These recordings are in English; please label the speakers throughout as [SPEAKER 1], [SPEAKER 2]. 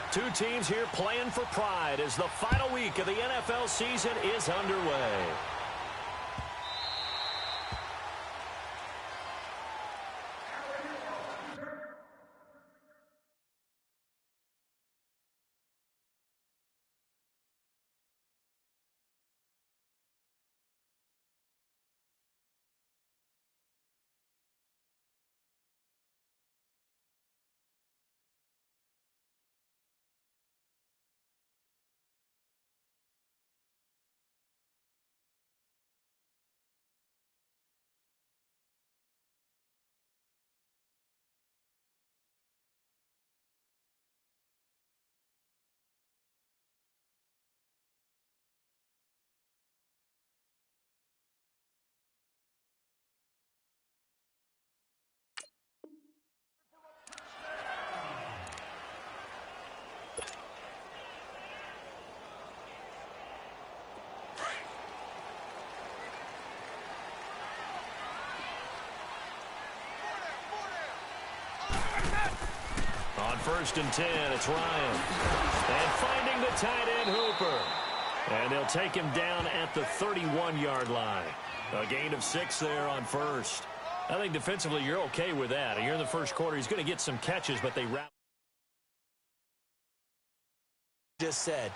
[SPEAKER 1] Two teams here playing for pride as the final week of the NFL season is underway. On 1st and 10, it's Ryan. And finding the tight end, Hooper. And they'll take him down at the 31-yard line. A gain of 6 there on 1st. I think defensively you're okay with that. Here in the first quarter, he's going to get some catches, but they wrap.
[SPEAKER 2] Just said,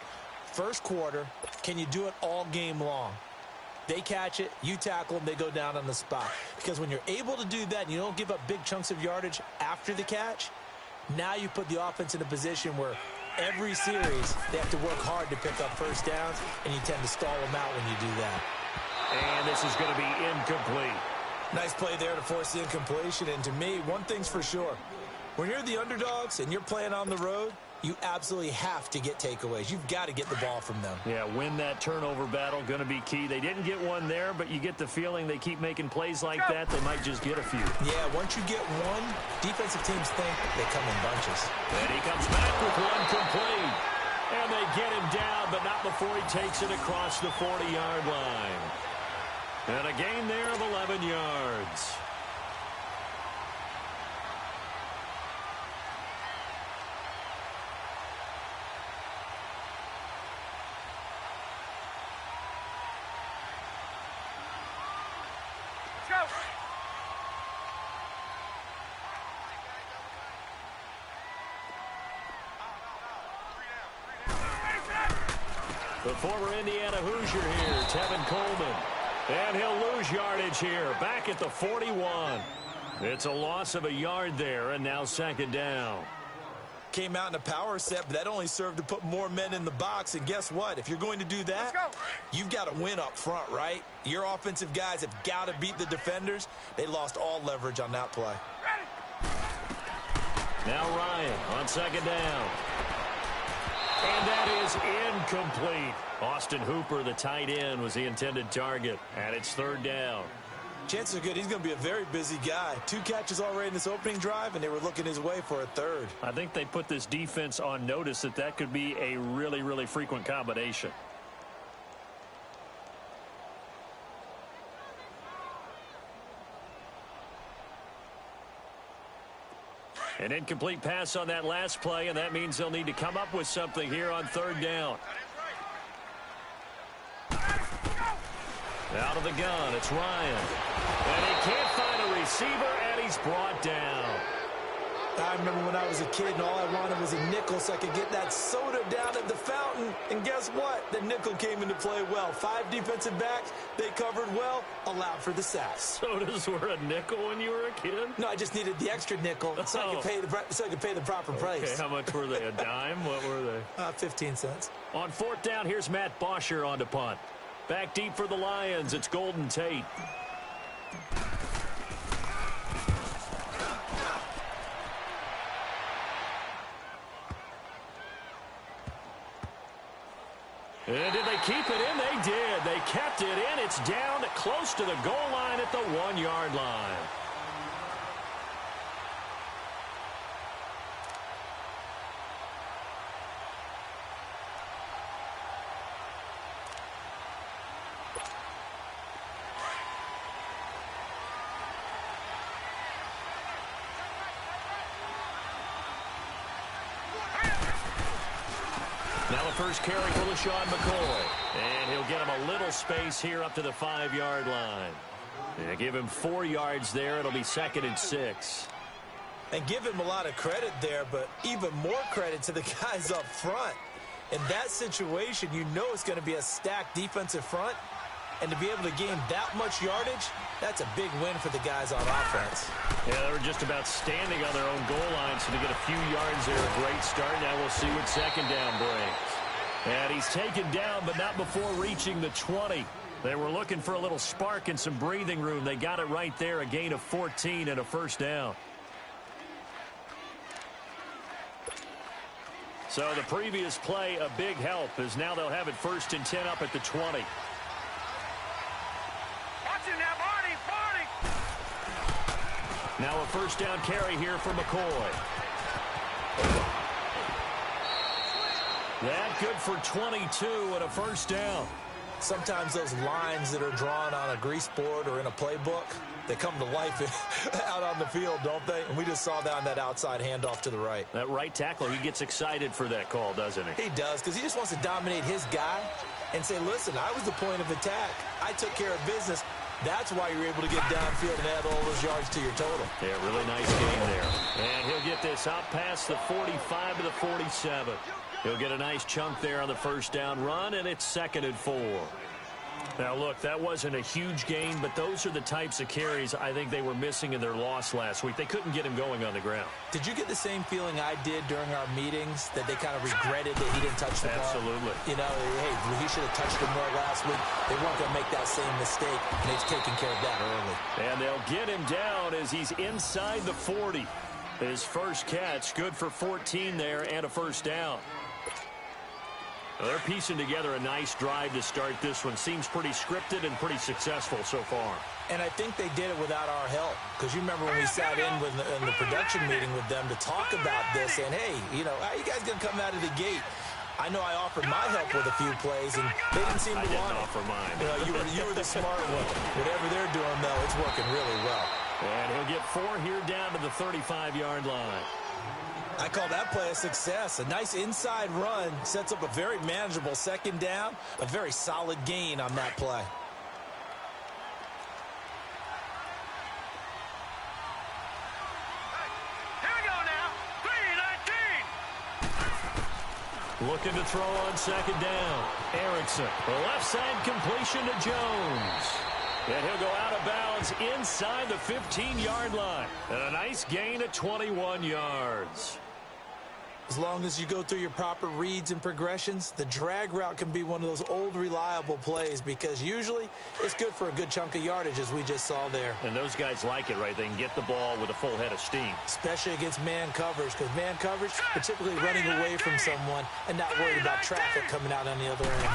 [SPEAKER 2] first quarter, can you do it all game long? They catch it, you tackle them, they go down on the spot. Because when you're able to do that and you don't give up big chunks of yardage after the catch, now you put the offense in a position where every series they have to work hard to pick up first downs, and you tend to stall them out when you do that.
[SPEAKER 1] And this is going to be incomplete.
[SPEAKER 2] Nice play there to force the incompletion. And to me, one thing's for sure. When you're the underdogs and you're playing on the road, you absolutely have to get takeaways. You've got to get the ball from them.
[SPEAKER 1] Yeah, win that turnover battle, going to be key. They didn't get one there, but you get the feeling they keep making plays like that, they might just get a few.
[SPEAKER 2] Yeah, once you get one, defensive teams think they come in bunches.
[SPEAKER 1] And he comes back with one complete. And they get him down, but not before he takes it across the 40-yard line. And a gain there of 11 yards. The former Indiana Hoosier here, Tevin Coleman. And he'll lose yardage here, back at the 41. It's a loss of a yard there, and now 2nd down.
[SPEAKER 2] Came out in a power set, but that only served to put more men in the box. And guess what? If you're going to do that, you've got to win up front, right? Your offensive guys have got to beat the defenders. They lost all leverage on that play.
[SPEAKER 1] Now Ryan on 2nd down. And that is incomplete. Austin Hooper, the tight end, was the intended target. And it's 3rd down.
[SPEAKER 2] Chances are good he's going to be a very busy guy. 2 catches already in this opening drive, and they were looking his way for a 3rd.
[SPEAKER 1] I think they put this defense on notice that could be a really, really frequent combination. An incomplete pass on that last play, and that means they'll need to come up with something here on 3rd down. Out of the gun, it's Ryan. And he can't find a receiver, and he's brought down.
[SPEAKER 2] I remember when I was a kid and all I wanted was a nickel so I could get that soda down at the fountain. And guess what? The nickel came into play well. 5 defensive backs, they covered well, allowed for the sack.
[SPEAKER 1] Sodas were a nickel when you were a kid?
[SPEAKER 2] No, I just needed the extra nickel so I could pay the proper price.
[SPEAKER 1] Okay, how much were they? A dime? What were they?
[SPEAKER 2] 15 cents.
[SPEAKER 1] On 4th down, here's Matt Bosher on to punt. Back deep for the Lions, it's Golden Tate. And did they keep it in? They did. They kept it in. It's down close to the goal line at the 1-yard line. Now the first carry for LaShawn McCoy. And he'll get him a little space here up to the 5-yard line. Yeah, give him 4 yards there. It'll be 2nd and 6.
[SPEAKER 2] And give him a lot of credit there, but even more credit to the guys up front. In that situation, you know it's going to be a stacked defensive front. And to be able to gain that much yardage, that's a big win for the guys on offense.
[SPEAKER 1] Yeah, they were just about standing on their own goal line, so to get a few yards there, a great start. Now we'll see what 2nd down brings. And he's taken down, but not before reaching the 20. They were looking for a little spark and some breathing room. They got it right there, a gain of 14 and a first down. So the previous play, a big help, as now they'll have it 1st and 10 up at the 20. Now a first down carry here for McCoy. That good for 22 and a first down.
[SPEAKER 2] Sometimes those lines that are drawn on a grease board or in a playbook, they come to life out on the field, don't they? And we just saw that on that outside handoff to the right.
[SPEAKER 1] That right tackle, he gets excited for that call, doesn't he?
[SPEAKER 2] He does, because he just wants to dominate his guy and say, listen, I was the point of attack. I took care of business. That's why you're able to get downfield and add all those yards to your total.
[SPEAKER 1] Yeah, really nice game there. And he'll get this out past the 45 to the 47. He'll get a nice chunk there on the first down run, and it's 2nd and 4. Now, look, that wasn't a huge gain, but those are the types of carries I think they were missing in their loss last week. They couldn't get him going on the ground.
[SPEAKER 2] Did you get the same feeling I did during our meetings, that they kind of regretted that he didn't touch the ball?
[SPEAKER 1] Absolutely.
[SPEAKER 2] You know, hey, he should have touched it more last week. They weren't going to make that same mistake, and they've taken care of that early.
[SPEAKER 1] And they'll get him down as he's inside the 40. His first catch, good for 14 there and a first down. They're piecing together a nice drive to start this one. Seems pretty scripted and pretty successful so far.
[SPEAKER 2] And I think they did it without our help. Because you remember when we sat in the production meeting with them to talk about this, and hey, you know, how are you guys going to come out of the gate? I know I offered my help with a few plays, and they didn't seem to want it. I didn't
[SPEAKER 1] offer mine.
[SPEAKER 2] You know, you were the smart one. Whatever they're doing, though, it's working really well.
[SPEAKER 1] And he'll get 4 here down to the 35-yard line.
[SPEAKER 2] I call that play a success. A nice inside run sets up a very manageable 2nd down, a very solid gain on that play.
[SPEAKER 3] Here we go now. 3-19.
[SPEAKER 1] Looking to throw on 2nd down. Erickson, the left side completion to Jones. And he'll go out of bounds inside the 15-yard line. And a nice gain of 21 yards.
[SPEAKER 2] As long as you go through your proper reads and progressions, the drag route can be one of those old reliable plays, because usually it's good for a good chunk of yardage, as we just saw there.
[SPEAKER 1] And those guys like it, right? They can get the ball with a full head of steam.
[SPEAKER 2] Especially against man coverage, because man coverage, particularly running away from someone and not worried about traffic coming out on the other end.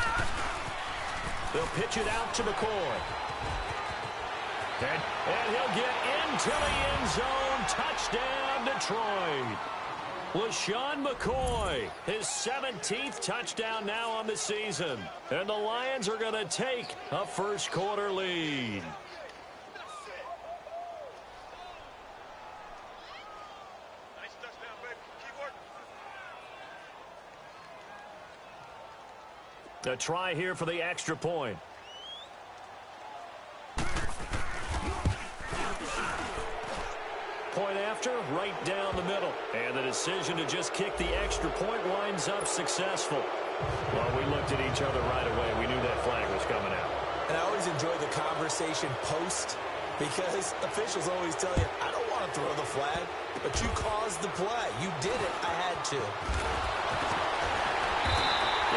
[SPEAKER 1] They'll pitch it out to McCoy. And he'll get into the end zone. Touchdown, Detroit. LaShawn McCoy, his 17th touchdown now on the season. And the Lions are going to take a first-quarter lead.
[SPEAKER 3] Nice touchdown, baby. Keep working.
[SPEAKER 1] A try here for the extra point. Point after, right down the middle. And the decision to just kick the extra point winds up successful. Well, we looked at each other right away. We knew that flag was coming out.
[SPEAKER 2] And I always enjoy the conversation post, because officials always tell you, I don't want to throw the flag, but you caused the play. You did it. I had to.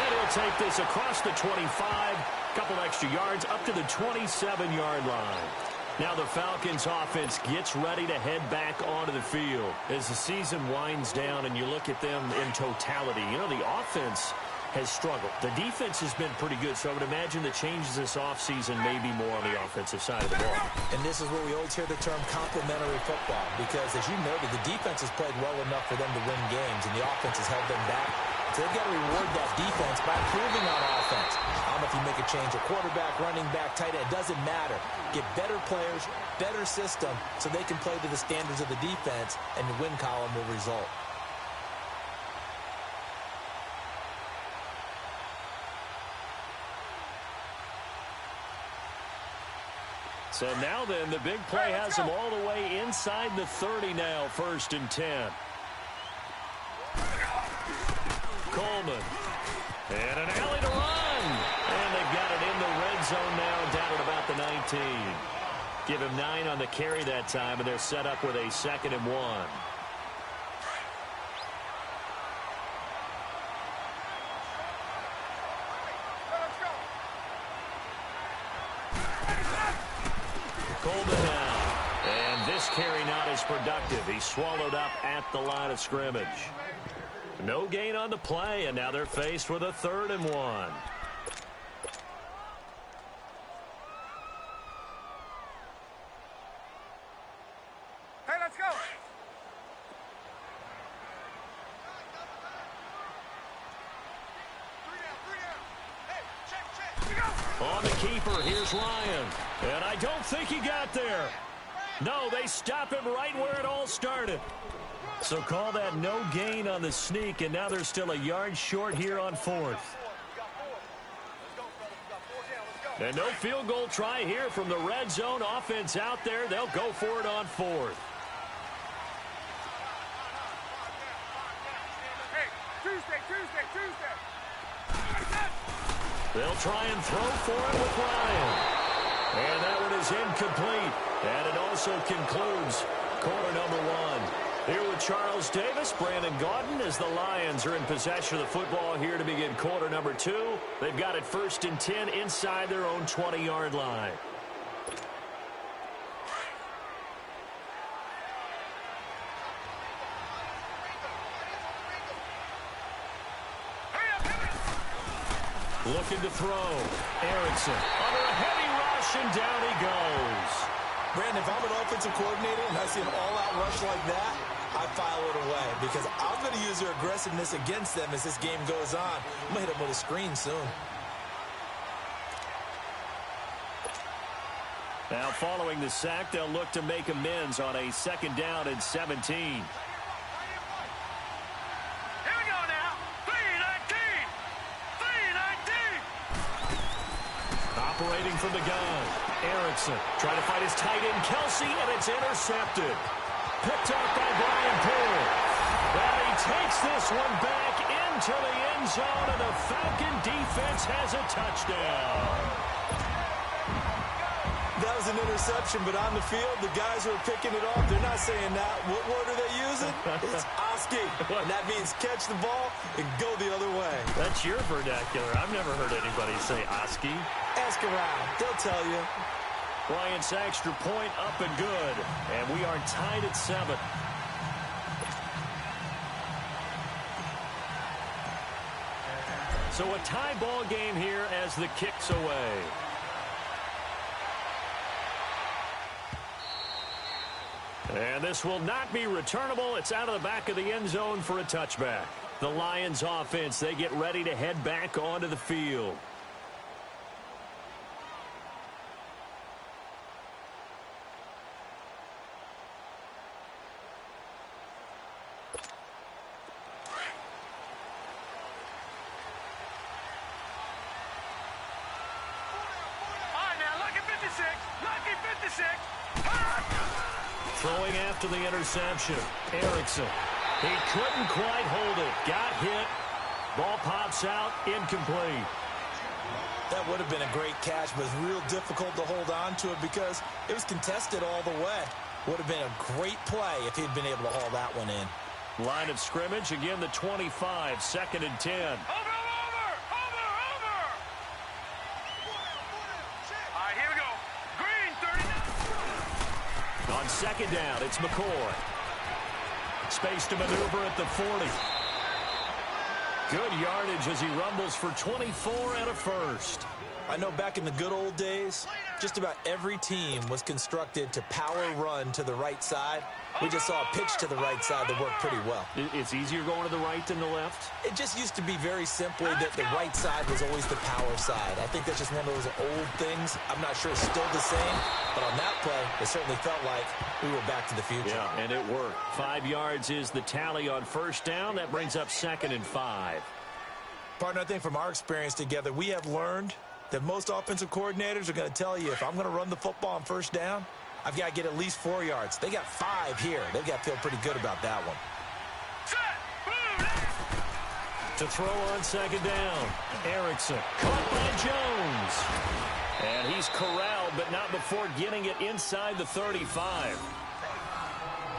[SPEAKER 1] And he'll take this across the 25, couple extra yards, up to the 27-yard line. Now the Falcons offense gets ready to head back onto the field. As the season winds down and you look at them in totality, you know, the offense has struggled. The defense has been pretty good, so I would imagine the changes this offseason may be more on the offensive side of the ball.
[SPEAKER 2] And this is where we always hear the term complementary football, because as you noted, the defense has played well enough for them to win games, and the offense has held them back. So they've got to reward that defense by improving on offense. I don't know if you make a change, a quarterback, running back, tight end, it doesn't matter. Get better players, better system, so they can play to the standards of the defense, and the win column will result.
[SPEAKER 1] So now then, the big play has him all the way inside the 30 now, 1st and 10. Coleman. And an alley to run. And they've got it in the red zone now, down at about the 19. Give him 9 on the carry that time, and they're set up with a 2nd and 1. Coleman now. And this carry not as productive. He's swallowed up at the line of scrimmage. No gain on the play, and now they're faced with a 3rd and 1.
[SPEAKER 3] Hey, let's go. Three down. Hey, check.
[SPEAKER 1] On the keeper, here's Ryan. And I don't think he got there. No, they stop him right where it all started. So call that no gain on the sneak, and now they're still a yard short here on 4th. And no field goal try here from the red zone. Offense out there. They'll go for it on 4th.
[SPEAKER 3] Hey, Tuesday.
[SPEAKER 1] They'll try and throw for it with Ryan. And that one is incomplete. And it also concludes quarter number 1. Here with Charles Davis, Brandon Gaudin, as the Lions are in possession of the football here to begin quarter number 2. They've got it 1st and 10 inside their own 20-yard line. Looking to throw. Erickson under a heavy rush, and down he goes.
[SPEAKER 2] Brandon, if I'm an offensive coordinator and I see an all-out rush like that, I file it away because I'm going to use their aggressiveness against them as this game goes on. I'm going to hit them with a screen soon.
[SPEAKER 1] Now following the sack, they'll look to make amends on a 2nd down and 17.
[SPEAKER 3] Here we go now. 3-19.
[SPEAKER 1] Operating from the gun. Erickson trying to fight his tight end, Kelsey, and it's intercepted. Picked up by Brian Poole. Well, he takes this one back into the end zone, and the Falcon defense has a touchdown.
[SPEAKER 2] That was an interception, but on the field, the guys who are picking it off, they're not saying that. What word are they using? It's Oski. And that means catch the ball and go the other way.
[SPEAKER 1] That's your vernacular. I've never heard anybody say Oski.
[SPEAKER 2] Ask around. They'll tell you.
[SPEAKER 1] Bryant's extra point up and good. And we are tied at 7. So a tie ball game here as the kick's away. And this will not be returnable. It's out of the back of the end zone for a touchback. The Lions offense, they get ready to head back onto the field.
[SPEAKER 3] All right, now, lucky 56. Lucky 56.
[SPEAKER 1] Throwing after the interception. Erickson. He couldn't quite hold it. Got hit. Ball pops out. Incomplete.
[SPEAKER 2] That would have been a great catch, but it's real difficult to hold on to it because it was contested all the way. Would have been a great play if he'd been able to haul that one in.
[SPEAKER 1] Line of scrimmage. Again, the 25. 2nd and 10.
[SPEAKER 3] Over. All right, here we go. Green, 39.
[SPEAKER 1] On 2nd down, it's McCoy. Space to maneuver at the 40. Good yardage as he rumbles for 24 and a first.
[SPEAKER 2] I know back in the good old days, just about every team was constructed to power run to the right side. We just saw a pitch to the right side that worked pretty well.
[SPEAKER 1] It's easier going to the right than the left?
[SPEAKER 2] It just used to be very simply that the right side was always the power side. I think that's just one of those old things. I'm not sure it's still the same, but on that play, it certainly felt like we were back to the future.
[SPEAKER 1] Yeah, and it worked. 5 yards is the tally on first down. That brings up 2nd and 5.
[SPEAKER 2] Partner, I think from our experience together, we have learned that most offensive coordinators are going to tell you, if I'm going to run the football on first down, I've got to get at least 4 yards. They got 5 here. They've got to feel pretty good about that one.
[SPEAKER 1] To throw on second down, Erickson caught by Jones. And he's corralled, but not before getting it inside the 35.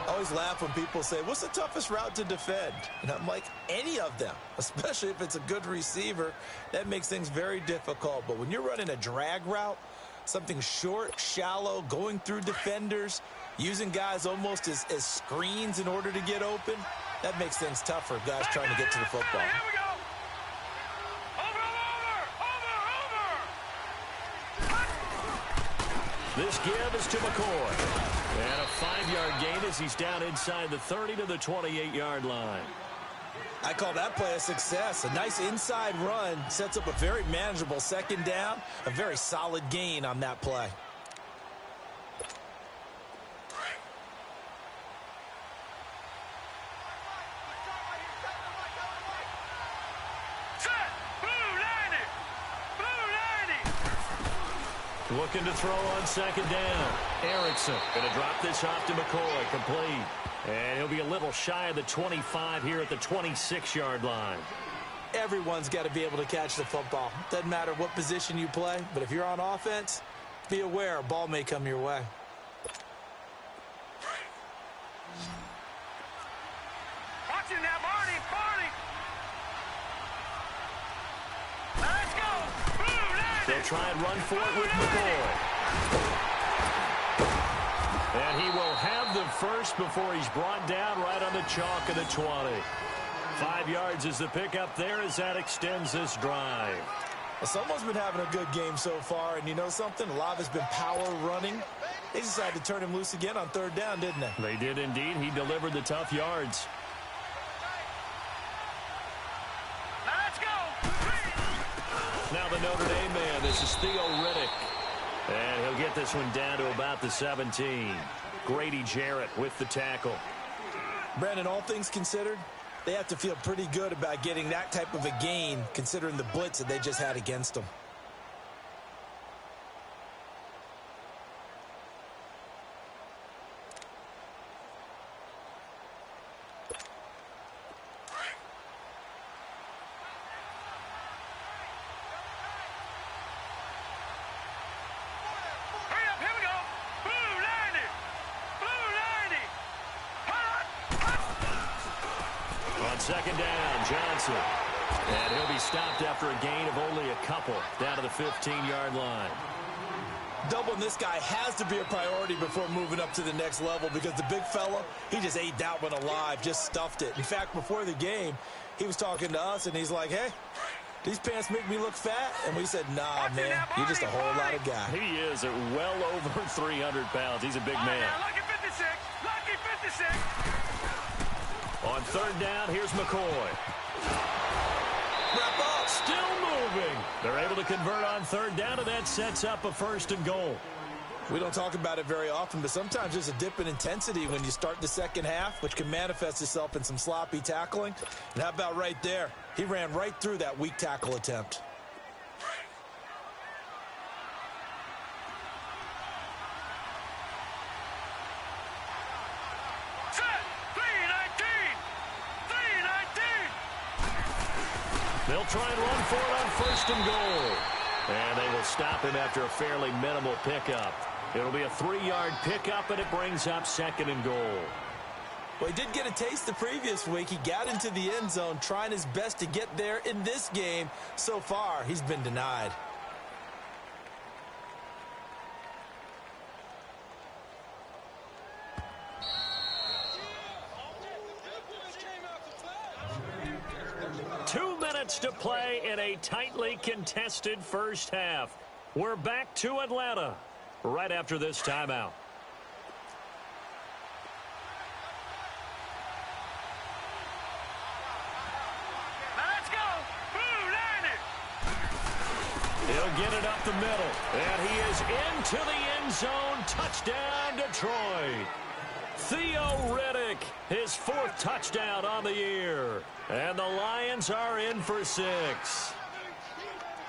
[SPEAKER 2] I always laugh when people say, what's the toughest route to defend? And I'm like, any of them, especially if it's a good receiver. That makes things very difficult. But when you're running a drag route, something short, shallow, going through defenders, using guys almost as screens in order to get open, that makes things tougher, guys trying to get to the football.
[SPEAKER 3] Here we go.
[SPEAKER 1] This give is to McCoy. And a 5-yard gain as he's down inside the 30 to the 28-yard line.
[SPEAKER 2] I call that play a success. A nice inside run sets up a very manageable second down. A very solid gain on that play.
[SPEAKER 1] Looking to throw on second down. Erickson going to drop this off to McCoy. Complete. And he'll be a little shy of the 25 here at the 26-yard line.
[SPEAKER 2] Everyone's got to be able to catch the football. Doesn't matter what position you play, but if you're on offense, be aware a ball may come your way.
[SPEAKER 3] Watch it now, Barney. Let's go.
[SPEAKER 1] They'll try and run for it with McCoy. And he will have the first before he's brought down right on the chalk of the 20. 5 yards is the pickup there as that extends this drive.
[SPEAKER 2] Well, someone's been having a good game so far, and you know something? A lot of it's been power running. They decided to turn him loose again on third down, didn't they?
[SPEAKER 1] They did indeed. He delivered the tough yards.
[SPEAKER 3] Let's go.
[SPEAKER 1] Now the Notre Dame man, this is Theo Riddick. And he'll get this one down to about the 17. Grady Jarrett with the tackle.
[SPEAKER 2] Brandon, all things considered, they have to feel pretty good about getting that type of a gain, considering the blitz that they just had against them.
[SPEAKER 1] Second down, Johnson. And he'll be stopped after a gain of only a couple down to the 15-yard line.
[SPEAKER 2] Doubling this guy has to be a priority before moving up to the next level because the big fella, he just ate that one alive, just stuffed it. In fact, before the game, he was talking to us, and he's like, hey, these pants make me look fat? And we said, nah, man, you're just a whole lot of guy.
[SPEAKER 1] He is at well over 300 pounds. He's a big man.
[SPEAKER 3] Lucky 56. Lucky 56.
[SPEAKER 1] On third down, here's McCoy.
[SPEAKER 2] Wrap up.
[SPEAKER 1] Still moving. They're able to convert on third down, and that sets up a first and goal.
[SPEAKER 2] We don't talk about it very often, but sometimes there's a dip in intensity when you start the second half, which can manifest itself in some sloppy tackling. And how about right there? He ran right through that weak tackle attempt.
[SPEAKER 1] They'll try and run for it on first and goal. And they will stop him after a fairly minimal pickup. It'll be a 3-yard pickup, and it brings up second and goal.
[SPEAKER 2] Well, he did get a taste the previous week. He got into the end zone, trying his best to get there in this game. So far, he's been denied.
[SPEAKER 1] To play in a tightly contested first half. We're back to Atlanta right after this timeout.
[SPEAKER 3] Let's go.
[SPEAKER 1] He'll get it up the middle, and he is into the end zone. Touchdown, Detroit. Theo Riddick, his 4th touchdown on the year. And the Lions are in for 6.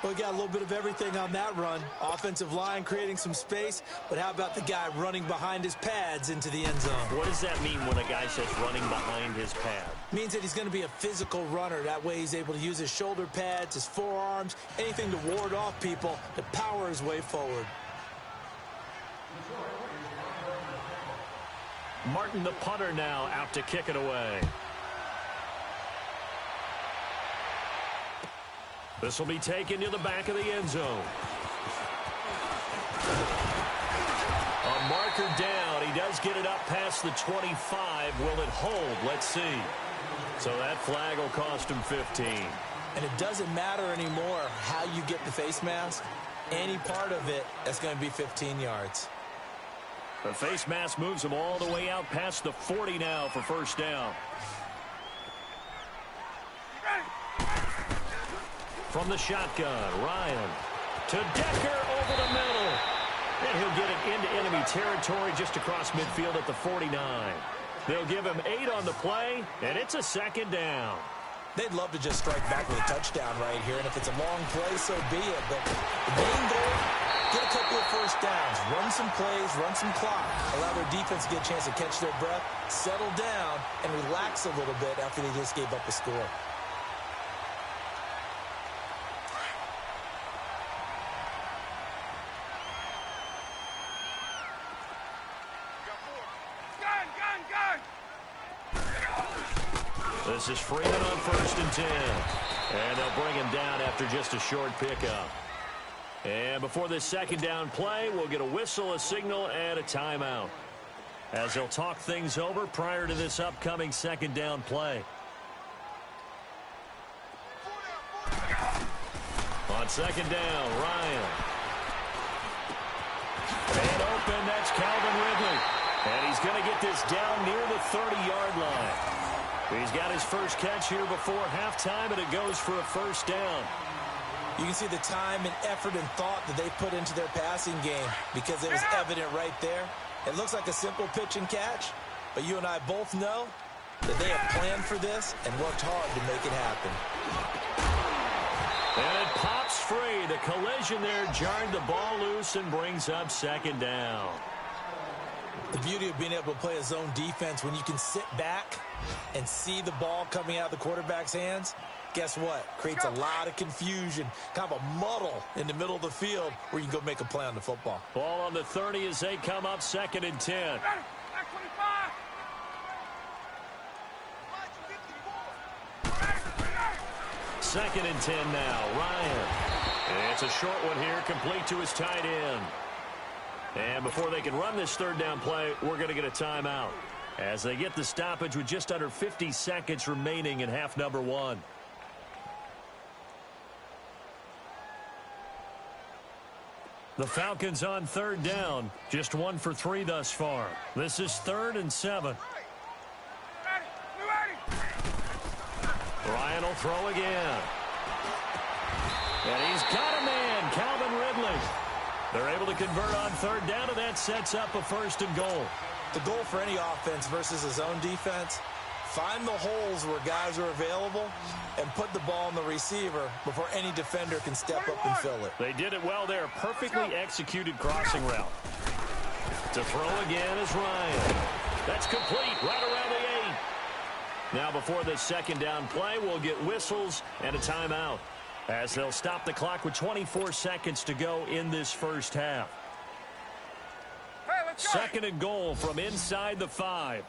[SPEAKER 2] Well, we got a little bit of everything on that run. Offensive line creating some space, but how about the guy running behind his pads into the end zone?
[SPEAKER 1] What does that mean when a guy says running behind his pad?
[SPEAKER 2] Means that he's going to be a physical runner. That way he's able to use his shoulder pads, his forearms, anything to ward off people to power his way forward.
[SPEAKER 1] Martin, the punter, now out to kick it away. This will be taken to the back of the end zone. A marker down. He does get it up past the 25. Will it hold? Let's see. So that flag will cost him 15.
[SPEAKER 2] And it doesn't matter anymore how you get the face mask. Any part of it, that's going to be 15 yards.
[SPEAKER 1] The face mask moves him all the way out past the 40 now for first down. From the shotgun, Ryan to Decker over the middle. And he'll get it into enemy territory just across midfield at the 49. They'll give him 8 on the play, and it's a second down.
[SPEAKER 2] They'd love to just strike back with a touchdown right here, and if it's a long play, so be it. But the main goal, get a couple of first downs, run some plays, run some clock, allow their defense to get a chance to catch their breath, settle down, and relax a little bit after they just gave up a score.
[SPEAKER 1] This is Freeman on 1st and 10. And they'll bring him down after just a short pickup. And before this second down play, we'll get a whistle, a signal, and a timeout, as they'll talk things over prior to this upcoming second down play. On second down, Ryan. And open, that's Calvin Ridley. And he's going to get this down near the 30-yard line. He's got his first catch here before halftime, and it goes for a first down.
[SPEAKER 2] You can see the time and effort and thought that they put into their passing game because it was evident right there. It looks like a simple pitch and catch, but you and I both know that they have planned for this and worked hard to make it happen.
[SPEAKER 1] And it pops free. The collision there jarred the ball loose and brings up second down.
[SPEAKER 2] The beauty of being able to play a zone defense when you can sit back and see the ball coming out of the quarterback's hands, guess what? Creates a lot of confusion, kind of a muddle in the middle of the field where you can go make a play on the football.
[SPEAKER 1] Ball on the 30 as they come up 2nd and 10. Second and 10 now, Ryan. It's a short one here, complete to his tight end. And before they can run this third down play, we're going to get a timeout as they get the stoppage with just under 50 seconds remaining in half number 1. The Falcons on third down, just 1 for 3 thus far. This is 3rd and 7. Ryan will throw again. And he's got a man, Calvin Ridley. They're able to convert on third down, and that sets up a 1st and goal.
[SPEAKER 2] The goal for any offense versus a zone defense, find the holes where guys are available and put the ball in the receiver before any defender can step up and fill it.
[SPEAKER 1] They did it well there. Perfectly executed crossing route. To throw again is Ryan. That's complete right around the 8. Now before this second down play, we'll get whistles and a timeout, as they'll stop the clock with 24 seconds to go in this first half. Second and goal from inside the 5.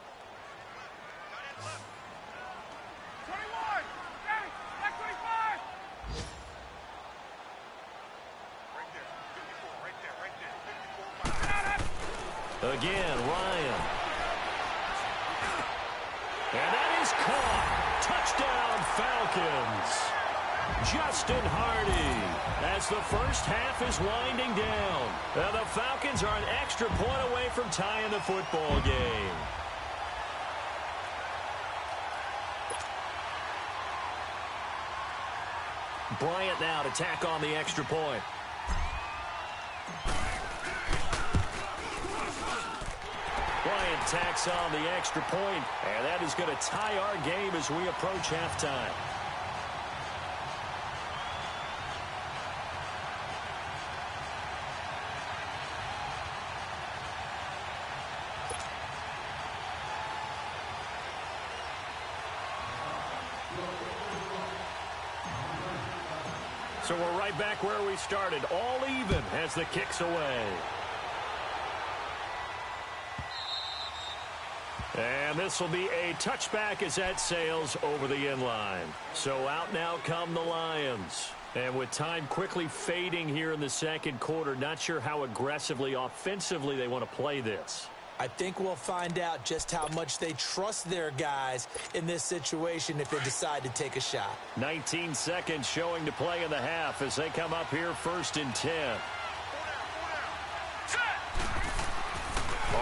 [SPEAKER 1] Again, Ryan. And that is caught. Touchdown, Falcons. Justin Hardy, as the first half is winding down. Now the Falcons are an extra point away from tying the football game. Bryant now to tack on the extra point. Bryant tacks on the extra point, and that is going to tie our game as we approach halftime. So we're right back where we started, all even as the kick's away. And this will be a touchback as that sails over the end line. So out now come the Lions. And with time quickly fading here in the second quarter, not sure how aggressively, offensively they want to play this.
[SPEAKER 2] I think we'll find out just how much they trust their guys in this situation if they decide to take a shot.
[SPEAKER 1] 19 seconds showing to play in the half as they come up here 1st and 10.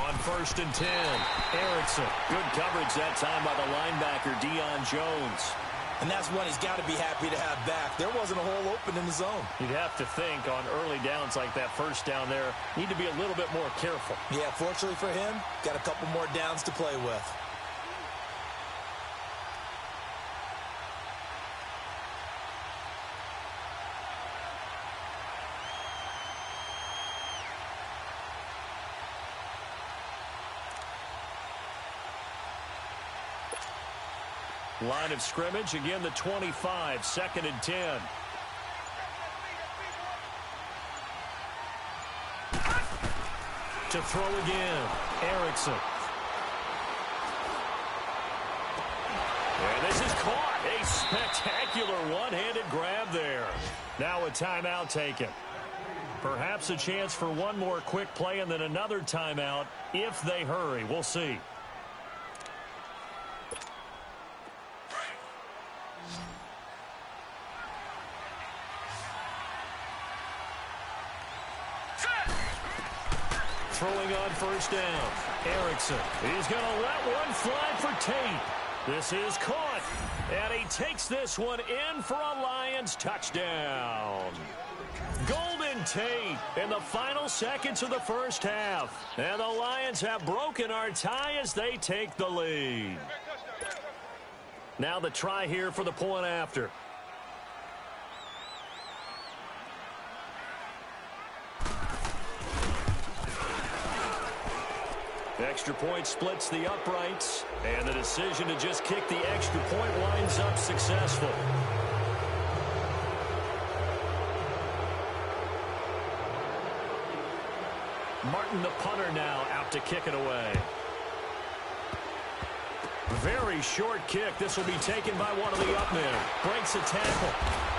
[SPEAKER 1] On 1st and 10, Erickson. Good coverage that time by the linebacker, Deion Jones.
[SPEAKER 2] And that's one he's got to be happy to have back. There wasn't a hole open in the zone.
[SPEAKER 1] You'd have to think on early downs like that first down there, need to be a little bit more careful.
[SPEAKER 2] Yeah, fortunately for him, got a couple more downs to play with.
[SPEAKER 1] Line of scrimmage, again the 25, 2nd and 10. To throw again, Erickson. And this is caught. A spectacular one-handed grab there. Now a timeout taken. Perhaps a chance for one more quick play and then another timeout if they hurry. We'll see. Throwing on 1st down, Erickson. He's going to let one fly for Tate. This is caught, and he takes this one in for a Lions touchdown. Golden Tate in the final seconds of the first half. And the Lions have broken our tie as they take the lead. Now the try here for the point after. Extra point splits the uprights, and the decision to just kick the extra point winds up successful. Martin, the punter, now out to kick it away. Very short kick. This will be taken by one of the up men. Breaks a tackle.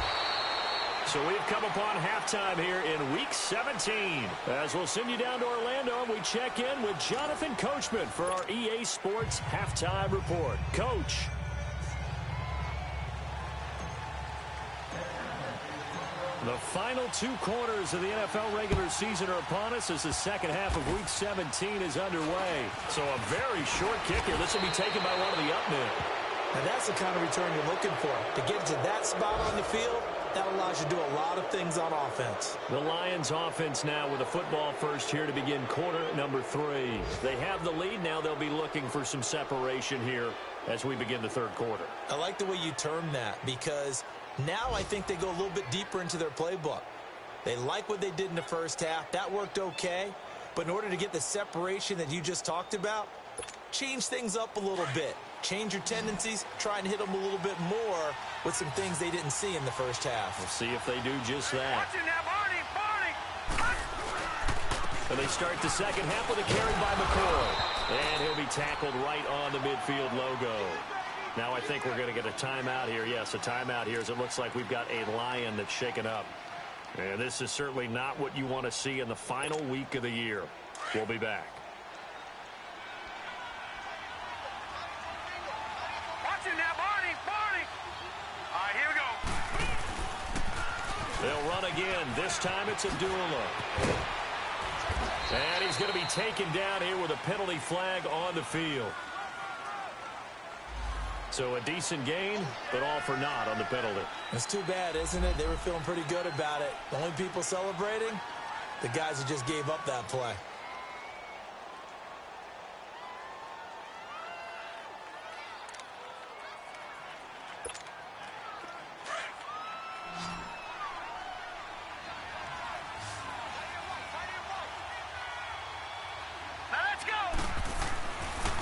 [SPEAKER 1] So we've come upon halftime here in Week 17. As we'll send you down to Orlando, and we check in with Jonathan Coachman for our EA Sports Halftime Report. Coach. The final 2 quarters of the NFL regular season are upon us as the second half of Week 17 is underway. So a very short kick here. This will be taken by one of the up men.
[SPEAKER 2] Now that's the kind of return you're looking for. To get to that spot on the field, that allows you to do a lot of things on offense.
[SPEAKER 1] The Lions offense now with a football first here to begin quarter number 3. They have the lead. Now they'll be looking for some separation here as we begin the third quarter.
[SPEAKER 2] I like the way you term that because now I think they go a little bit deeper into their playbook. They like what they did in the first half. That worked okay. But in order to get the separation that you just talked about, change things up a little bit. Change your tendencies, try and hit them a little bit more with some things they didn't see in the first half.
[SPEAKER 1] We'll see if they do just that. And they start the second half with a carry by McCoy. And he'll be tackled right on the midfield logo. Now I think we're going to get a timeout here. Yes, a timeout here as it looks like we've got a Lion that's shaken up. And this is certainly not what you want to see in the final week of the year. We'll be back. They'll run again. This time it's Abdullah. And he's going to be taken down here with a penalty flag on the field. So a decent gain, but all for naught on the penalty.
[SPEAKER 2] It's too bad, isn't it? They were feeling pretty good about it. The only people celebrating, the guys who just gave up that play.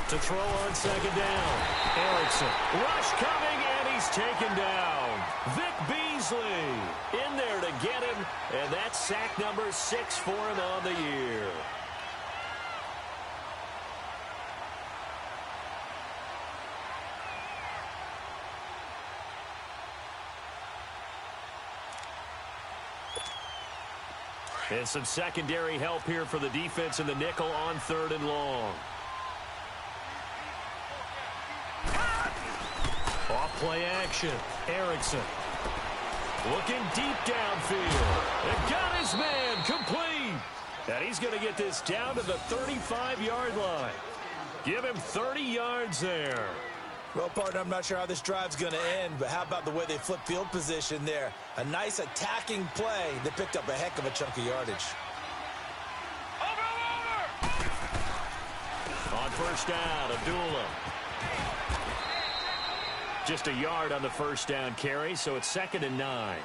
[SPEAKER 1] To throw on second down. Erickson. Rush coming, and he's taken down. Vic Beasley in there to get him, and that's sack number 6 for him on the year. And some secondary help here for the defense in the nickel on 3rd and long. Off play action. Erickson looking deep downfield. And got his man complete. And he's going to get this down to the 35-yard line. Give him 30 yards there.
[SPEAKER 2] Well, partner, I'm not sure how this drive's going to end, but how about the way they flip field position there? A nice attacking play that picked up a heck of a chunk of yardage.
[SPEAKER 1] On first down, Abdullah. Just a yard on the first down carry, so it's 2nd and 9.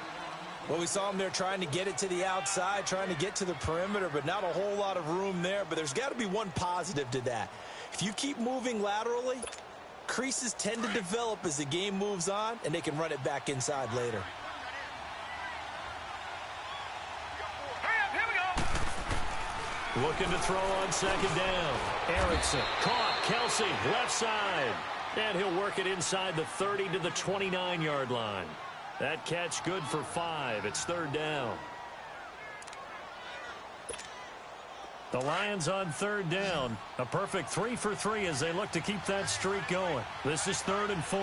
[SPEAKER 2] Well, we saw him there trying to get it to the outside, trying to get to the perimeter, but not a whole lot of room there. But there's got to be one positive to that. If you keep moving laterally, creases tend to develop as the game moves on, and they can run it back inside later.
[SPEAKER 1] Looking to throw on 2nd down. Erickson caught. Kelsey left side. And he'll work it inside the 30 to the 29-yard line. That catch good for 5. It's 3rd down. The Lions on 3rd down. A perfect 3 for 3 as they look to keep that streak going. This is 3rd and 4.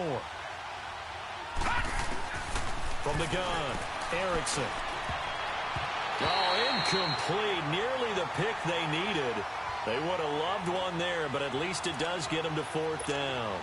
[SPEAKER 1] From the gun, Erickson. Oh, incomplete. Nearly the pick they needed. They would have loved one there, but at least it does get them to 4th down.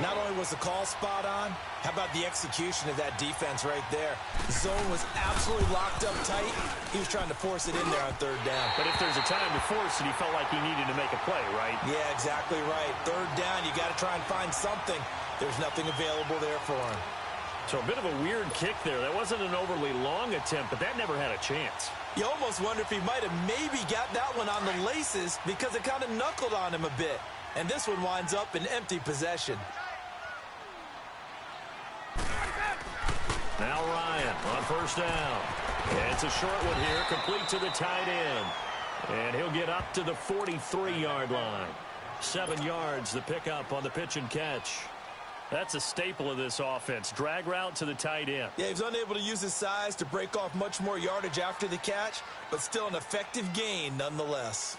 [SPEAKER 2] Not only was the call spot on, how about the execution of that defense right there? The zone was absolutely locked up tight. He was trying to force it in there on 3rd down.
[SPEAKER 1] But if there's a time to force it, he felt like he needed to make a play, right?
[SPEAKER 2] Yeah, exactly right. 3rd down, you got to try and find something. There's nothing available there for him.
[SPEAKER 1] So a bit of a weird kick there. That wasn't an overly long attempt, but that never had a chance.
[SPEAKER 2] You almost wonder if he might have maybe got that one on the laces because it kind of knuckled on him a bit. And this one winds up in empty possession.
[SPEAKER 1] Now Ryan on first down. And it's a short one here, complete to the tight end. And he'll get up to the 43-yard line. 7 yards, the pickup on the pitch and catch. That's a staple of this offense. Drag route to the tight end.
[SPEAKER 2] Yeah, he was unable to use his size to break off much more yardage after the catch, but still an effective gain nonetheless.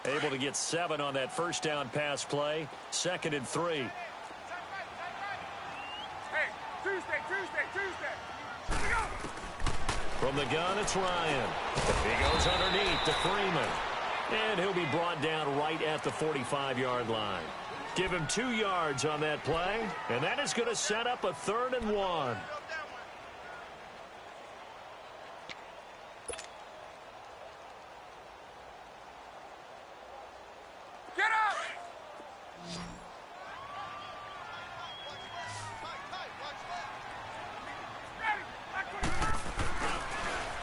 [SPEAKER 1] Able to get 7 on that first down pass play. 2nd and 3.
[SPEAKER 3] Hey, Tuesday. Here we go.
[SPEAKER 1] From the gun, it's Ryan. He goes underneath to Freeman. And he'll be brought down right at the 45-yard line. Give him 2 yards on that play, and that is going to set up a 3rd and 1.
[SPEAKER 3] Get up!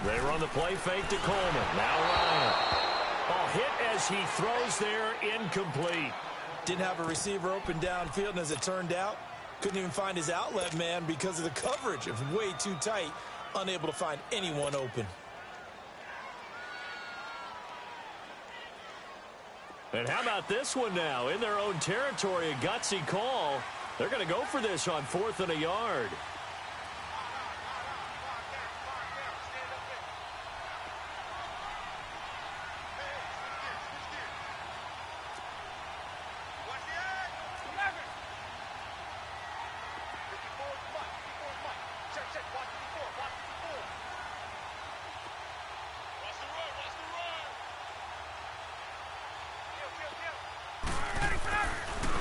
[SPEAKER 1] They run the play fake to Coleman. Now Ryan. Oh, hit as he throws there, incomplete.
[SPEAKER 2] Didn't have a receiver open downfield, and as it turned out, couldn't even find his outlet man because of the coverage. It was way too tight, unable to find anyone open.
[SPEAKER 1] And how about this one now? In their own territory, a gutsy call. They're going to go for this on 4th and a yard.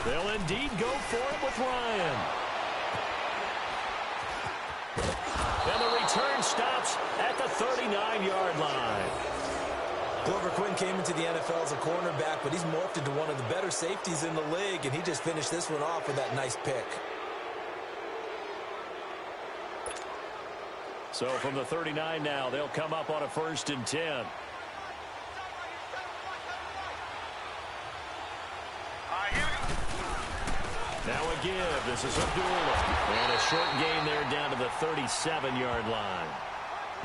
[SPEAKER 1] They'll indeed go for it with Ryan. And the return stops at the 39-yard line.
[SPEAKER 2] Glover Quinn came into the NFL as a cornerback, but he's morphed into one of the better safeties in the league, and he just finished this one off with that nice pick.
[SPEAKER 1] So from the 39 now, they'll come up on a 1st and 10. Now a give. This is Abdullah. And a short gain there down to the 37-yard line.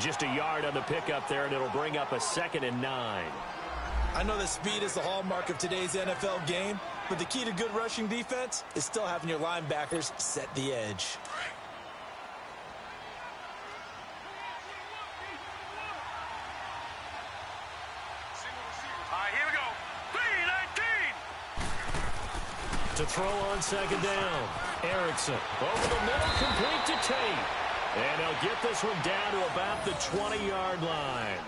[SPEAKER 1] Just a yard on the pickup there, and it'll bring up a 2nd and 9.
[SPEAKER 2] I know that speed is the hallmark of today's NFL game, but the key to good rushing defense is still having your linebackers set the edge.
[SPEAKER 3] All right, here we go. 3-19.
[SPEAKER 1] To throw on 2nd down. Erickson over the middle, complete to Tate. And he'll get this one down to about the 20-yard line.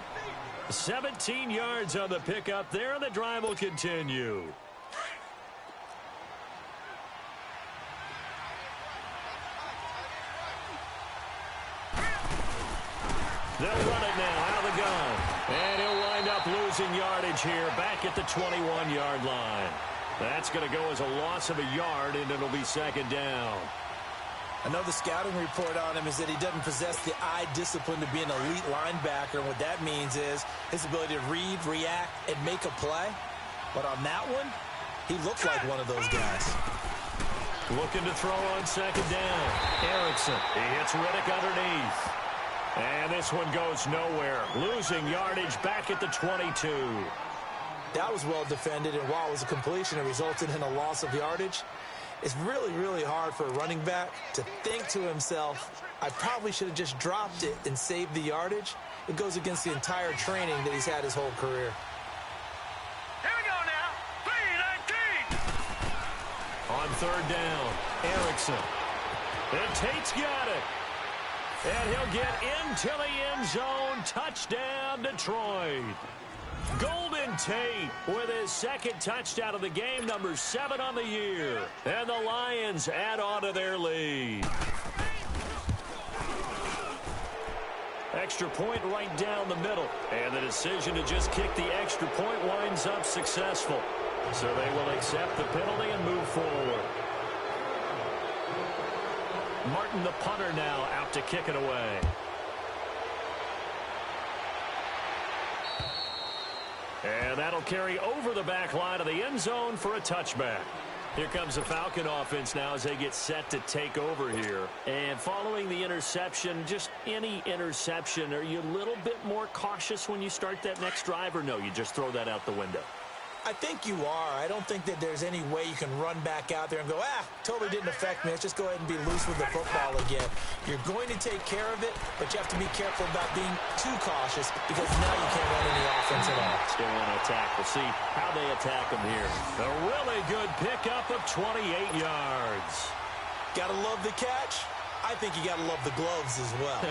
[SPEAKER 1] 17 yards on the pickup there, and the drive will continue. They'll run it now out of the gun. And he'll wind up losing yardage here back at the 21-yard line. That's going to go as a loss of a yard, and it'll be 2nd down.
[SPEAKER 2] I know the scouting report on him is that he doesn't possess the eye discipline to be an elite linebacker. And what that means is his ability to read, react, and make a play. But on that one, he looks like one of those guys.
[SPEAKER 1] Looking to throw on 2nd down. Erickson. He hits Riddick underneath. And this one goes nowhere. Losing yardage back at the 22.
[SPEAKER 2] That was well defended, and while it was a completion, it resulted in a loss of yardage. It's really, really hard for a running back to think to himself, I probably should have just dropped it and saved the yardage. It goes against the entire training that he's had his whole career.
[SPEAKER 3] Here we go now. 3-19.
[SPEAKER 1] On 3rd down, Erickson. And Tate's got it. And he'll get into the end zone. Touchdown, Detroit. Golden Tate with his 2nd touchdown of the game, number 7 on the year. And the Lions add on to their lead. Extra point right down the middle. And the decision to just kick the extra point winds up successful. So they will accept the penalty and move forward. Martin, the punter, now out to kick it away. And that'll carry over the back line of the end zone for a touchback. Here comes the Falcon offense now as they get set to take over here. And following the interception, just any interception, are you a little bit more cautious when you start that next drive, or no, you just throw that out the window?
[SPEAKER 2] I think you are. I don't think that there's any way you can run back out there and go, totally didn't affect me. Let's just go ahead and be loose with the football again. You're going to take care of it, but you have to be careful about being too cautious because now you can't run any offense at all.
[SPEAKER 1] They want to attack. We'll see how they attack them here. A really good pickup of 28 yards.
[SPEAKER 2] Got to love the catch. I think you got to love the gloves as well.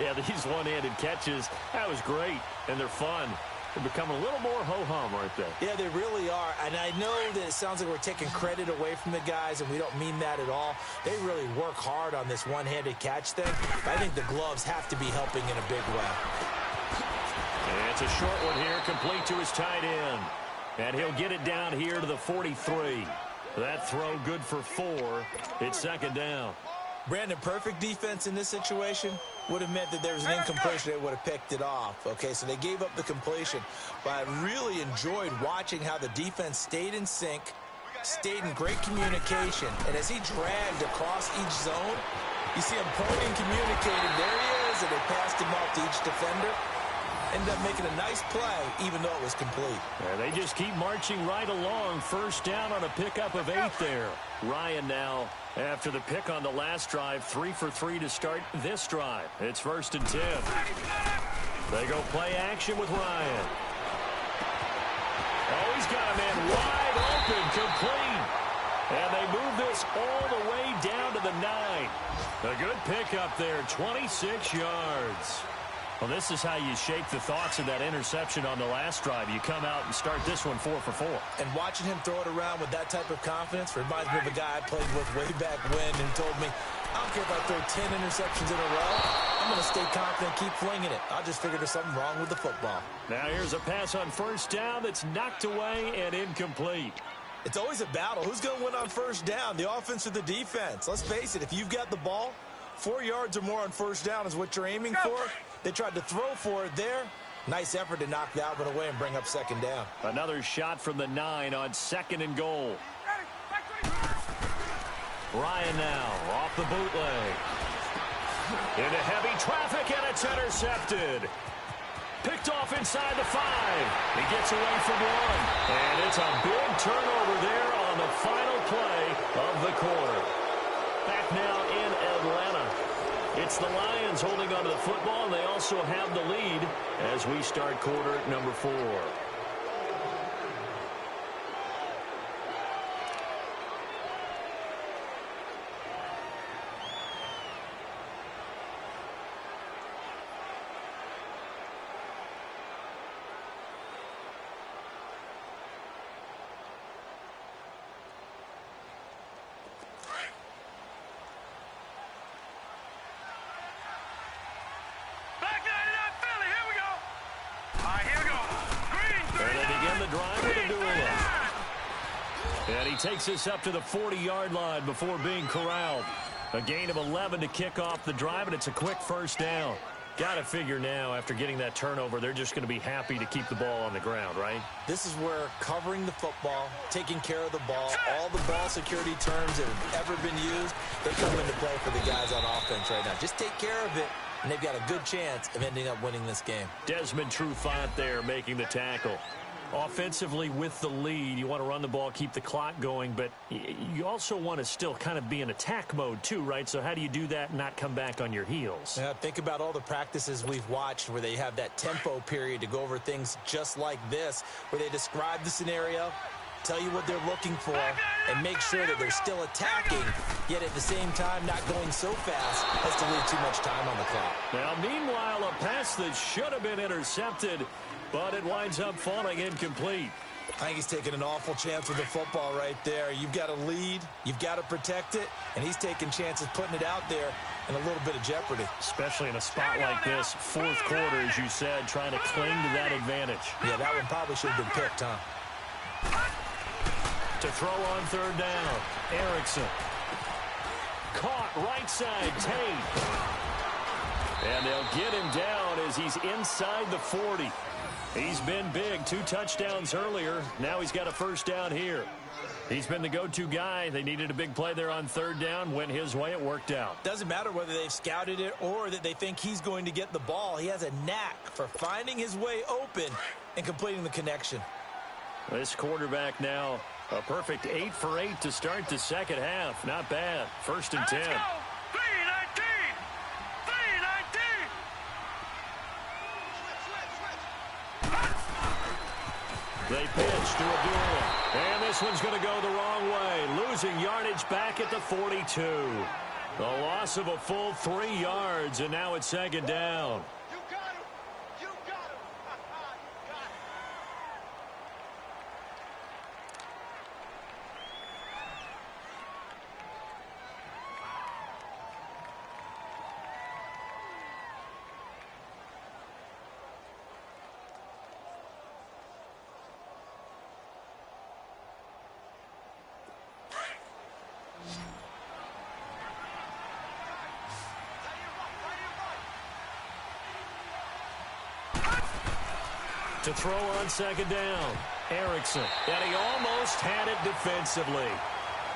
[SPEAKER 1] Yeah, these one-handed catches, that was great, and they're fun. They're becoming a little more ho-hum, aren't they?
[SPEAKER 2] Yeah, they really are. And I know that it sounds like we're taking credit away from the guys, and we don't mean that at all. They really work hard on this one-handed catch thing. I think the gloves have to be helping in a big way.
[SPEAKER 1] And it's a short one here, complete to his tight end. And he'll get it down here to the 43. That throw good for 4. It's 2nd down.
[SPEAKER 2] Brandon, perfect defense in this situation would have meant that there was an incompletion. They would have picked it off. Okay, so they gave up the completion. But I really enjoyed watching how the defense stayed in sync, stayed in great communication. And as he dragged across each zone, you see him pointing, communicating. There he is, and they passed him off to each defender. Ended up making a nice play, even though it was complete.
[SPEAKER 1] Yeah, they just keep marching right along. 1st down on a pickup of 8 there. Ryan now, after the pick on the last drive, 3 for 3 to start this drive. It's 1st and 10. They go play action with Ryan. Oh, he's got a man wide open, complete. And they move this all the way down to the 9. A good pickup there, 26 yards. Well, this is how you shape the thoughts of that interception on the last drive. You come out and start this one 4 for 4.
[SPEAKER 2] And watching him throw it around with that type of confidence reminds me of a guy I played with way back when who told me, I don't care if I throw 10 interceptions in a row. I'm going to stay confident, keep flinging it. I'll just figure there's something wrong with the football.
[SPEAKER 1] Now here's a pass on 1st down that's knocked away and incomplete.
[SPEAKER 2] It's always a battle. Who's going to win on 1st down, the offense or the defense? Let's face it, if you've got the ball, 4 yards or more on 1st down is what you're aiming for. They tried to throw for it there. Nice effort to knock that one away and bring up 2nd down.
[SPEAKER 1] Another shot from the 9 on 2nd and goal. Ryan now off the bootleg. Into heavy traffic, and it's intercepted. Picked off inside the 5. He gets away from one. And it's a big turnover there on the final play of the quarter. Back now in Atlanta. It's the Lions holding onto the football, and they also have the lead as we start quarter number 4. And he takes us up to the 40-yard line before being corralled. A gain of 11 to kick off the drive, and it's a quick first down. Got to figure now, after getting that turnover, they're just going to be happy to keep the ball on the ground, right?
[SPEAKER 2] This is where covering the football, taking care of the ball, all the ball security terms that have ever been used, they come into play for the guys on offense right now. Just take care of it, and they've got a good chance of ending up winning this game.
[SPEAKER 1] Desmond Trufant there making the tackle. Offensively with the lead, you want to run the ball, keep the clock going, but you also want to still kind of be in attack mode too, right? So how do you do that and not come back on your heels?
[SPEAKER 2] Yeah, think about all the practices we've watched where they have that tempo period to go over things just like this, where they describe the scenario, tell you what they're looking for, and make sure that they're still attacking, yet at the same time not going so fast as to leave too much time on the clock.
[SPEAKER 1] Now, meanwhile, a pass that should have been intercepted, but it winds up falling incomplete.
[SPEAKER 2] I think he's taking an awful chance with the football right there. You've got to lead, you've got to protect it, and he's taking chances putting it out there in a little bit of jeopardy.
[SPEAKER 1] Especially in a spot like this, fourth quarter, as you said, trying to cling to that advantage.
[SPEAKER 2] Yeah, that one probably should have been picked, huh?
[SPEAKER 1] To throw on third down, Erickson. Caught right side, Tate. And they'll get him down as he's inside the 40. He's been big, 2 touchdowns earlier. Now he's got a first down here. He's been the go-to guy. They needed a big play there on third down. Went his way. It worked out.
[SPEAKER 2] Doesn't matter whether they've scouted it or that they think he's going to get the ball. He has a knack for finding his way open and completing the connection.
[SPEAKER 1] This quarterback now, a perfect 8 for 8 to start the second half. Not bad. First and 10. They pitch to Abdullah. And this one's going to go the wrong way. Losing yardage back at the 42. The loss of a full 3 yards, and now it's second down. To throw on second down, Erickson. And he almost had it defensively.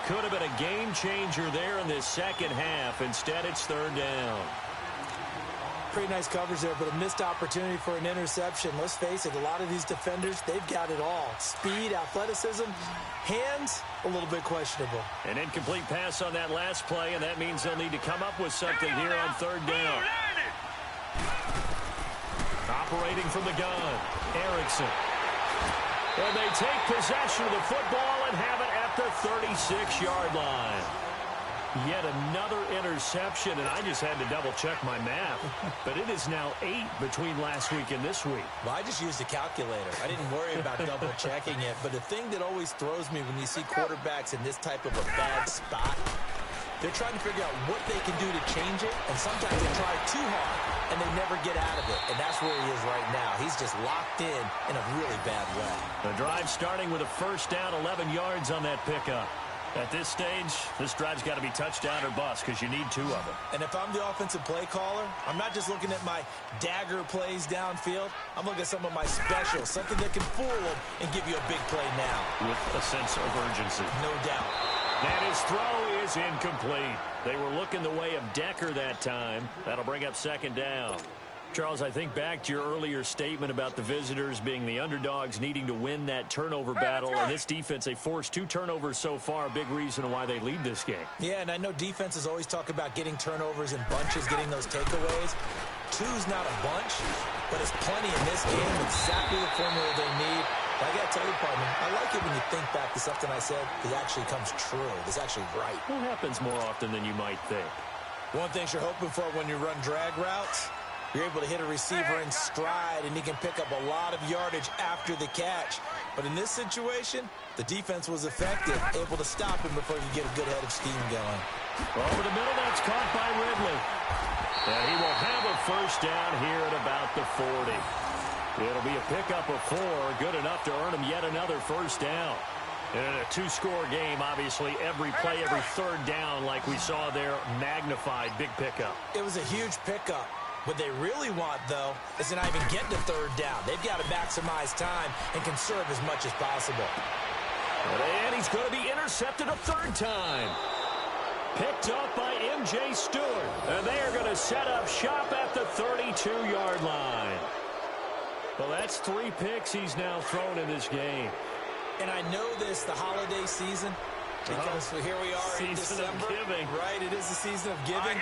[SPEAKER 1] Could have been a game changer there in this second half. Instead, it's third down.
[SPEAKER 2] Pretty nice coverage there, but a missed opportunity for an interception. Let's face it, a lot of these defenders, they've got it all. Speed, athleticism, hands, a little bit questionable.
[SPEAKER 1] An incomplete pass on that last play, and that means they'll need to come up with something here on third down. Operating from the gun, Erickson. And they take possession of the football and have it at the 36-yard line. Yet another interception, and I just had to double-check my math. But it is now 8 between last week and this week.
[SPEAKER 2] Well, I just used a calculator. I didn't worry about double-checking it. But the thing that always throws me when you see quarterbacks in this type of a bad spot, they're trying to figure out what they can do to change it, and sometimes they try too hard, and they never get out of it. And that's where he is right now. He's just locked in a really bad way.
[SPEAKER 1] The drive starting with a first down, 11 yards on that pickup. At this stage, this drive's got to be touchdown or bust because you need 2 of them.
[SPEAKER 2] And if I'm the offensive play caller, I'm not just looking at my dagger plays downfield. I'm looking at some of my specials, something that can fool them and give you a big play now.
[SPEAKER 1] With a sense of urgency.
[SPEAKER 2] No doubt.
[SPEAKER 1] And his throw is incomplete. They were looking the way of Decker that time. That'll bring up second down. Charles, I think back to your earlier statement about the visitors being the underdogs needing to win that turnover battle. And this defense, they forced 2 turnovers so far. A big reason why they lead this game.
[SPEAKER 2] Yeah, and I know defenses always talk about getting turnovers in bunches, getting those takeaways. 2's not a bunch, but it's plenty in this game. Exactly the formula they need. I got to tell you, partner, I like it when you think back to something I said that actually comes true. It's actually right.
[SPEAKER 1] What happens more often than you might think?
[SPEAKER 2] One thing you're hoping for when you run drag routes, you're able to hit a receiver in stride, and he can pick up a lot of yardage after the catch. But in this situation, the defense was effective, able to stop him before you get a good head of steam going.
[SPEAKER 1] Over the middle, that's caught by Ridley. And he will have a first down here at about the 40. It'll be a pickup of 4, good enough to earn him yet another first down. And in a 2-score game, obviously, every play, every third down, like we saw there, magnified, big pickup.
[SPEAKER 2] It was a huge pickup. What they really want, though, is to not even get to third down. They've got to maximize time and conserve as much as possible.
[SPEAKER 1] And he's going to be intercepted a third time. Picked up by M.J. Stewart. And they are going to set up shop at the 32-yard line. Well, that's 3 picks he's now thrown in this game.
[SPEAKER 2] And I know this, the holiday season, because here we are in December.
[SPEAKER 1] Season of giving.
[SPEAKER 2] Right, it is the season of giving.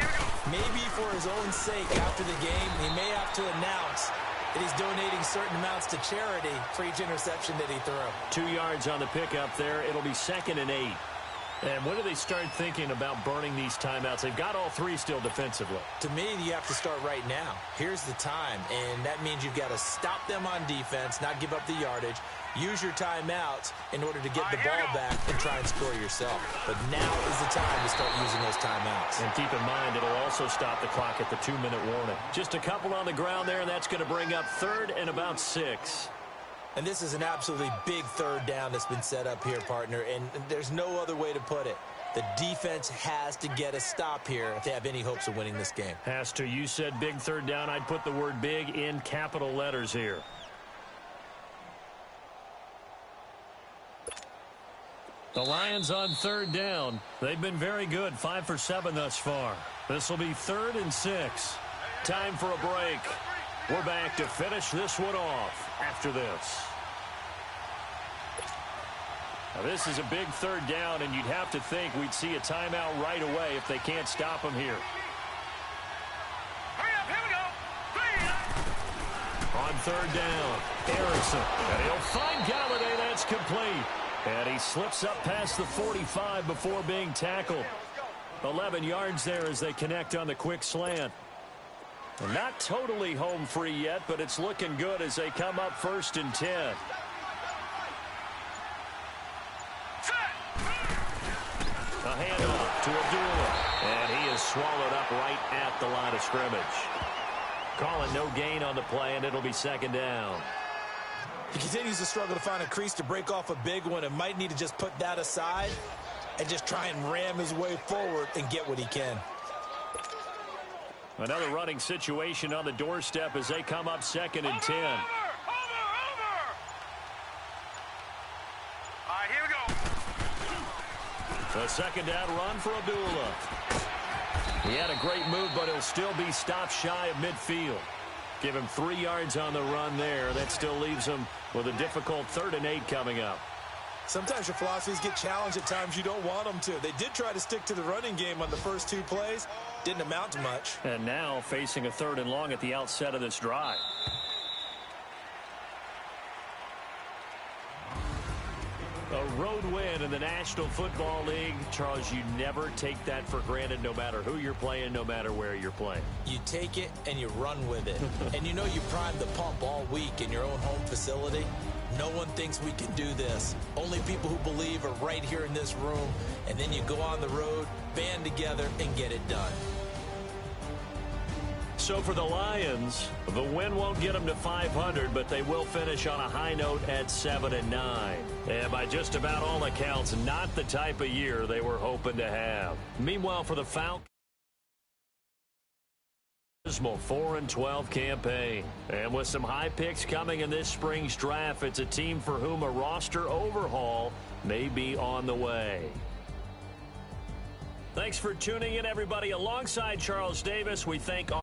[SPEAKER 2] Maybe for his own sake after the game, he may have to announce that he's donating certain amounts to charity for each interception that he threw.
[SPEAKER 1] 2 yards on the pickup there. It'll be 2nd and 8. And when do they start thinking about burning these timeouts? They've got all 3 still defensively.
[SPEAKER 2] To me, you have to start right now. Here's the time, and that means you've got to stop them on defense, not give up the yardage, use your timeouts in order to get the ball back and try and score yourself. But now is the time to start using those timeouts. And
[SPEAKER 1] keep in mind, it'll also stop the clock at the 2-minute warning. Just a couple on the ground there, and that's going to bring up 3rd and about 6.
[SPEAKER 2] And this is an absolutely big third down that's been set up here, partner, and there's no other way to put it. The defense has to get a stop here if they have any hopes of winning this game.
[SPEAKER 1] Has to. You said big third down. I'd put the word big in capital letters here. The Lions on third down. They've been very good, 5 for 7 thus far. This will be 3rd and 6. Time for a break. We're back to finish this one off after this. Now this is a big third down, and you'd have to think we'd see a timeout right away if they can't stop him here.
[SPEAKER 3] Hurry up, here we go.
[SPEAKER 1] On third down, Erickson. And he'll find Galladay. That's complete. And he slips up past the 45 before being tackled. 11 yards there as they connect on the quick slant. Not totally home free yet, but it's looking good as they come up 1st and 10. A handoff to Abdullah. And he is swallowed up right at the line of scrimmage. Calling no gain on the play, and it'll be 2nd down.
[SPEAKER 2] He continues to struggle to find a crease to break off a big one and might need to just put that aside and just try and ram his way forward and get what he can.
[SPEAKER 1] Another running situation on the doorstep as they come up 2nd and 10.
[SPEAKER 3] Over. All right, here we go.
[SPEAKER 1] The 2nd down run for Abdullah. He had a great move, but he'll still be stopped shy of midfield. Give him 3 yards on the run there. That still leaves him with a difficult 3rd and 8 coming up.
[SPEAKER 2] Sometimes your philosophies get challenged at times you don't want them to. They did try to stick to the running game on the first 2 plays. Didn't amount to much.
[SPEAKER 1] And now facing a 3rd and long at the outset of this drive. A road win in the National Football League. Charles, you never take that for granted no matter who you're playing, no matter where you're playing.
[SPEAKER 2] You take it and you run with it. And you know you primed the pump all week in your own home facility. No one thinks we can do this. Only people who believe are right here in this room. And then you go on the road, band together, and get it done.
[SPEAKER 1] So for the Lions, the win won't get them to 500, but they will finish on a high note at 7-9. And by just about all accounts, not the type of year they were hoping to have. Meanwhile, for the Falcons, 4-12 campaign. And with some high picks coming in this spring's draft, it's a team for whom a roster overhaul may be on the way. Thanks for tuning in, everybody. Alongside Charles Davis, we thank all